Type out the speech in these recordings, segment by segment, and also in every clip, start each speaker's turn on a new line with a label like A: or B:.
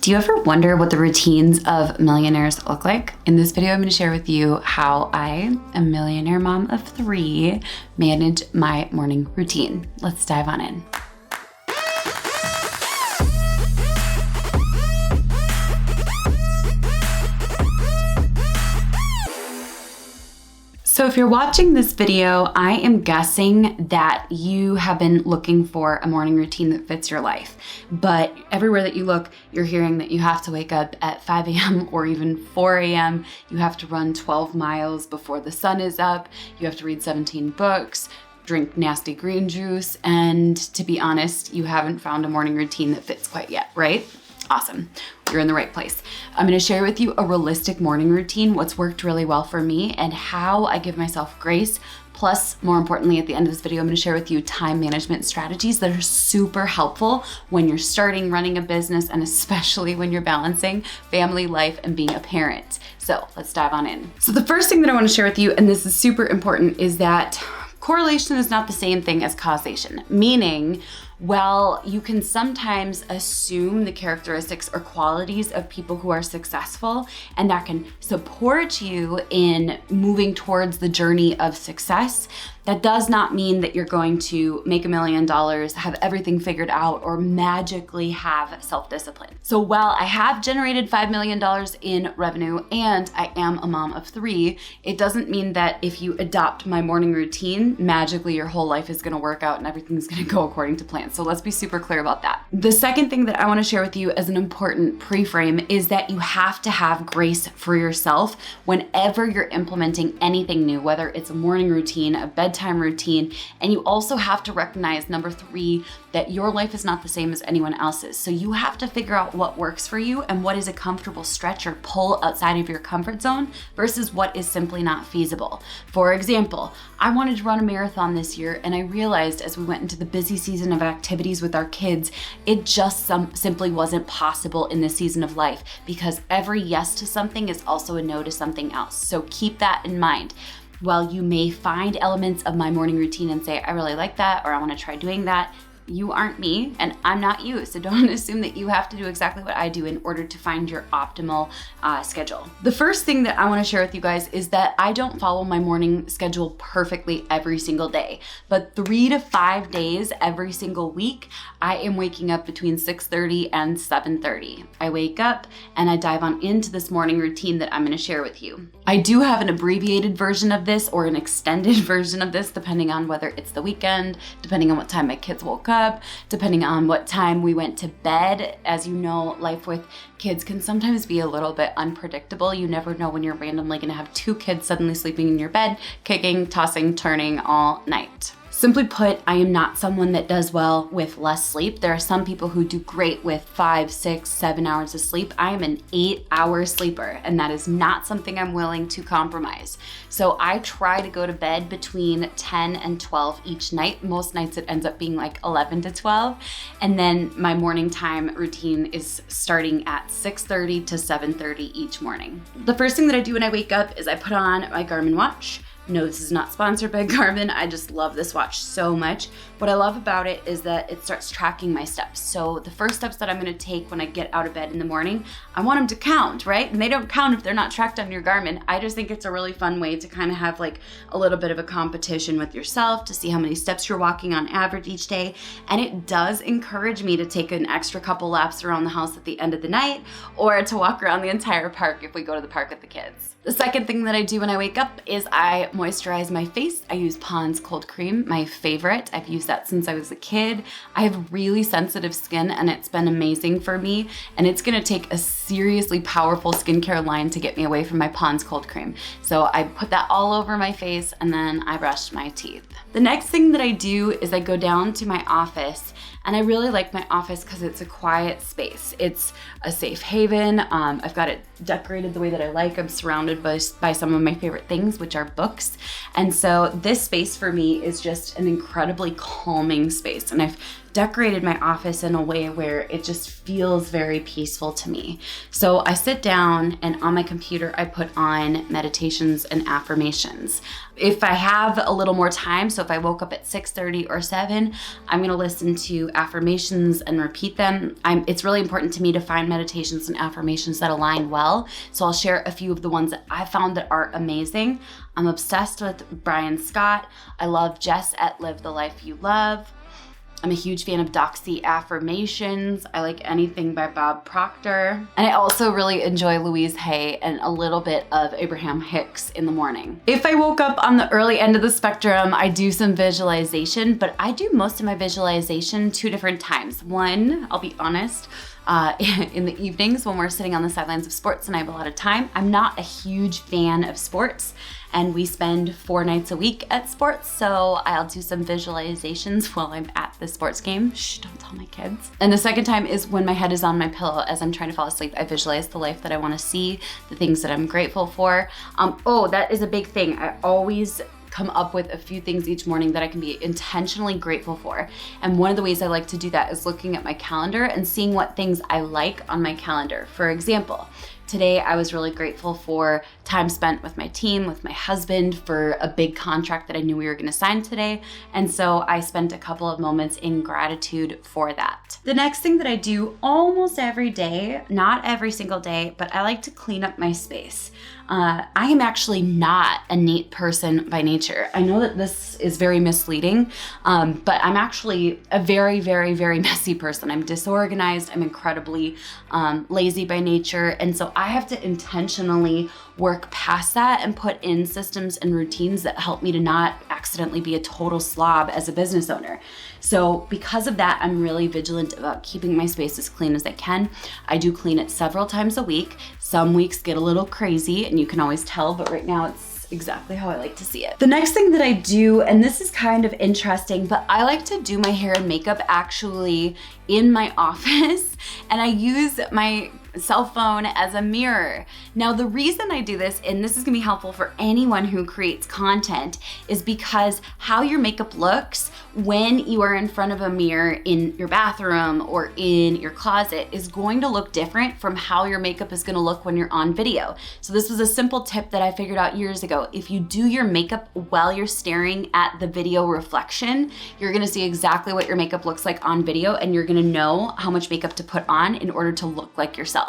A: Do you ever wonder what the routines of millionaires look like? In this video, I'm going to share with you how I, a millionaire mom of 3, manage my morning routine. Let's dive on in. So if you're watching this video, I am guessing that you have been looking for a morning routine that fits your life. But everywhere that you look, you're hearing that you have to wake up at 5 a.m. or even 4 a.m. You have to run 12 miles before the sun is up. You have to read 17 books, drink nasty green juice, and to be honest, you haven't found a morning routine that fits quite yet, right? Awesome. You're in the right place. I'm going to share with you a realistic morning routine, what's worked really well for me, and how I give myself grace. Plus, more importantly, at the end of this video, I'm going to share with you time management strategies that are super helpful when you're starting running a business and especially when you're balancing family life and being a parent. So let's dive on in. So the first thing that I want to share with you, and this is super important, is that correlation is not the same thing as causation, meaning, well, you can sometimes assume the characteristics or qualities of people who are successful, and that can support you in moving towards the journey of success. That does not mean that you're going to make $1 million, have everything figured out, or magically have self-discipline. So while I have generated $5 million in revenue and I am a mom of 3, it doesn't mean that if you adopt my morning routine, magically your whole life is gonna work out and everything's gonna go according to plan. So let's be super clear about that. The second thing that I wanna share with you as an important pre-frame is that you have to have grace for yourself whenever you're implementing anything new, whether it's a morning routine, a bedtime routine, and you also have to recognize, number 3, that your life is not the same as anyone else's. So you have to figure out what works for you and what is a comfortable stretch or pull outside of your comfort zone versus what is simply not feasible. For example, I wanted to run a marathon this year, and I realized as we went into the busy season of activities with our kids, it just simply wasn't possible in this season of life because every yes to something is also a no to something else. So keep that in mind. While you may find elements of my morning routine and say, I really like that, or I want to try doing that, you aren't me and I'm not you. So don't assume that you have to do exactly what I do in order to find your optimal schedule. The first thing that I want to share with you guys is that I don't follow my morning schedule perfectly every single day, but 3 to 5 days every single week, I am waking up between 6:30 and 7:30. I wake up and I dive on into this morning routine that I'm going to share with you. I do have an abbreviated version of this or an extended version of this, depending on whether it's the weekend, depending on what time my kids woke up, depending on what time we went to bed. As you know, life with kids can sometimes be a little bit unpredictable. You never know when you're randomly going to have 2 kids suddenly sleeping in your bed, kicking, tossing, turning all night. Simply put, I am not someone that does well with less sleep. There are some people who do great with 5, 6, 7 hours of sleep. I am an 8-hour sleeper, and that is not something I'm willing to compromise. So I try to go to bed between 10 and 12 each night. Most nights it ends up being like 11 to 12. And then my morning time routine is starting at 6:30 to 7:30 each morning. The first thing that I do when I wake up is I put on my Garmin watch. No, this is not sponsored by Garmin. I just love this watch so much. What I love about it is that it starts tracking my steps. So the first steps that I'm gonna take when I get out of bed in the morning, I want them to count, right? And they don't count if they're not tracked on your Garmin. I just think it's a really fun way to kind of have like a little bit of a competition with yourself to see how many steps you're walking on average each day. And it does encourage me to take an extra couple laps around the house at the end of the night or to walk around the entire park if we go to the park with the kids. The second thing that I do when I wake up is I moisturize my face. I use Pond's Cold Cream, my favorite. I've used that since I was a kid. I have really sensitive skin and it's been amazing for me. And it's gonna take a seriously powerful skincare line to get me away from my Pond's Cold Cream. So I put that all over my face and then I brush my teeth. The next thing that I do is I go down to my office, and I really like my office because it's a quiet space. It's a safe haven. I've got it decorated the way that I like. I'm surrounded by some of my favorite things, which are books. And so this space for me is just an incredibly calming space. And I've decorated my office in a way where it just feels very peaceful to me. So I sit down and on my computer, I put on meditations and affirmations. If I have a little more time, so if I woke up at 6:30 or 7, I'm gonna listen to affirmations and repeat them. It's really important to me to find meditations and affirmations that align well. So I'll share a few of the ones that I found that are amazing. I'm obsessed with Brian Scott. I love Jess at Live the Life You Love. I'm a huge fan of Doxy Affirmations. I like anything by Bob Proctor. And I also really enjoy Louise Hay and a little bit of Abraham Hicks in the morning. If I woke up on the early end of the spectrum, I do some visualization, but I do most of my visualization 2 different times. One, I'll be honest, in the evenings when we're sitting on the sidelines of sports and I have a lot of time. I'm not a huge fan of sports, and we spend 4 nights a week at sports, so I'll do some visualizations while I'm at the sports game. Shh, don't tell my kids. And the second time is when my head is on my pillow as I'm trying to fall asleep. I visualize the life that I want to see, the things that I'm grateful for. That is a big thing. I always come up with a few things each morning that I can be intentionally grateful for. And one of the ways I like to do that is looking at my calendar and seeing what things I like on my calendar. For example, today I was really grateful for time spent with my team, with my husband, for a big contract that I knew we were going to sign today. And so I spent a couple of moments in gratitude for that. The next thing that I do almost every day, not every single day, but I like to clean up my space. I am actually not a neat person by nature. I know that this is very misleading, but I'm actually a very, very, very messy person. I'm disorganized. I'm incredibly lazy by nature. And so I have to intentionally work past that and put in systems and routines that help me to not accidentally be a total slob as a business owner. So because of that, I'm really vigilant about keeping my space as clean as I can. I do clean it several times a week. Some weeks get a little crazy and you can always tell, but right now it's exactly how I like to see it. The next thing that I do, and this is kind of interesting, but I like to do my hair and makeup actually in my office, and I use my cell phone as a mirror. Now, the reason I do this, and this is gonna be helpful for anyone who creates content, is because how your makeup looks when you are in front of a mirror in your bathroom or in your closet is going to look different from how your makeup is gonna look when you're on video. So this was a simple tip that I figured out years ago. If you do your makeup while you're staring at the video reflection, you're gonna see exactly what your makeup looks like on video, and you're gonna know how much makeup to put on in order to look like yourself.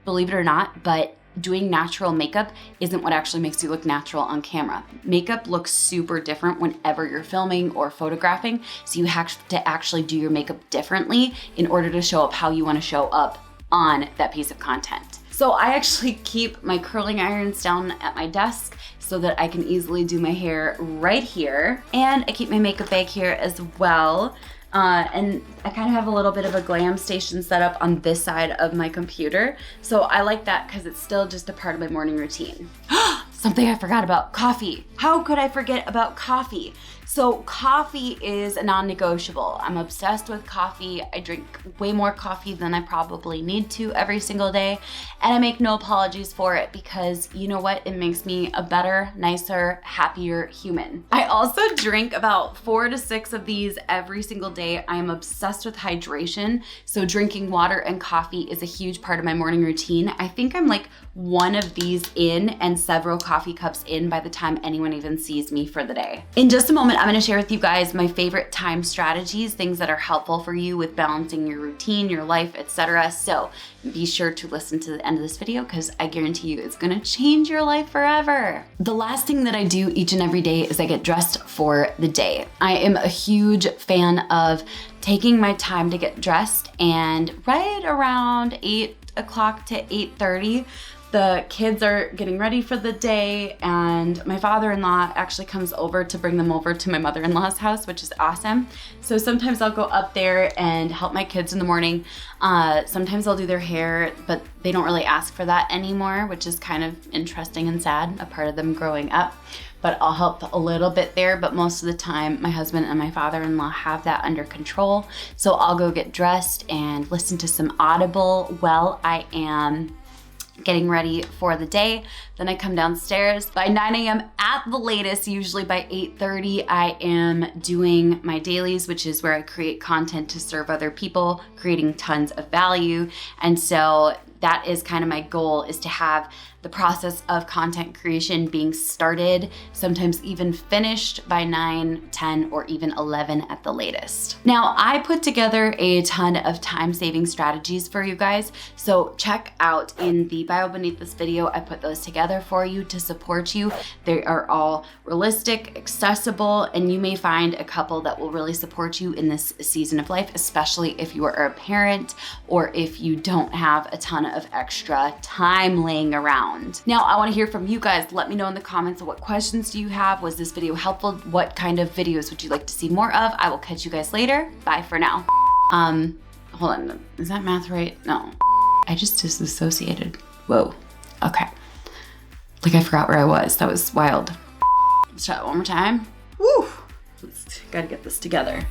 A: Believe it or not, but doing natural makeup isn't what actually makes you look natural on camera. Makeup looks super different whenever you're filming or photographing, so you have to actually do your makeup differently in order to show up how you want to show up on that piece of content. So I actually keep my curling irons down at my desk so that I can easily do my hair right here, and I keep my makeup bag here as well. And I kind of have a little bit of a glam station set up on this side of my computer. So I like that because it's still just a part of my morning routine. Something I forgot about, coffee. How could I forget about coffee? So coffee is a non-negotiable. I'm obsessed with coffee. I drink way more coffee than I probably need to every single day. And I make no apologies for it because you know what? It makes me a better, nicer, happier human. I also drink about 4 to 6 of these every single day. I am obsessed with hydration. So drinking water and coffee is a huge part of my morning routine. I think I'm like one of these in and several coffee cups in by the time anyone even sees me for the day. In just a moment, I'm gonna share with you guys my favorite time strategies, things that are helpful for you with balancing your routine, your life, etc. So be sure to listen to the end of this video because I guarantee you it's gonna change your life forever. The last thing that I do each and every day is I get dressed for the day. I am a huge fan of taking my time to get dressed, and right around 8 o'clock to 8:30, the kids are getting ready for the day, and my father-in-law actually comes over to bring them over to my mother-in-law's house, which is awesome. So sometimes I'll go up there and help my kids in the morning. Sometimes I'll do their hair, but they don't really ask for that anymore, which is kind of interesting and sad, a part of them growing up. But I'll help a little bit there, but most of the time my husband and my father-in-law have that under control. So I'll go get dressed and listen to some Audible while I am getting ready for the day. Then I come downstairs. By 9 a.m. at the latest, usually by 8:30, I am doing my dailies, which is where I create content to serve other people, creating tons of value. And so that is kind of my goal, is to have the process of content creation being started, sometimes even finished by 9, 10, or even 11 at the latest. Now, I put together a ton of time-saving strategies for you guys, so check out in the bio beneath this video. I put those together for you to support you. They are all realistic, accessible, and you may find a couple that will really support you in this season of life, especially if you are a parent or if you don't have a ton of extra time laying around. Now, I want to hear from you guys. Let me know in the comments, what questions do you have? Was this video helpful? What kind of videos would you like to see more of? I will catch you guys later. Bye for now. Hold on, is that math right? No, I just disassociated. Whoa, okay. Like I forgot where I was. That was wild. Let's try it one more time. Woo, gotta get this together.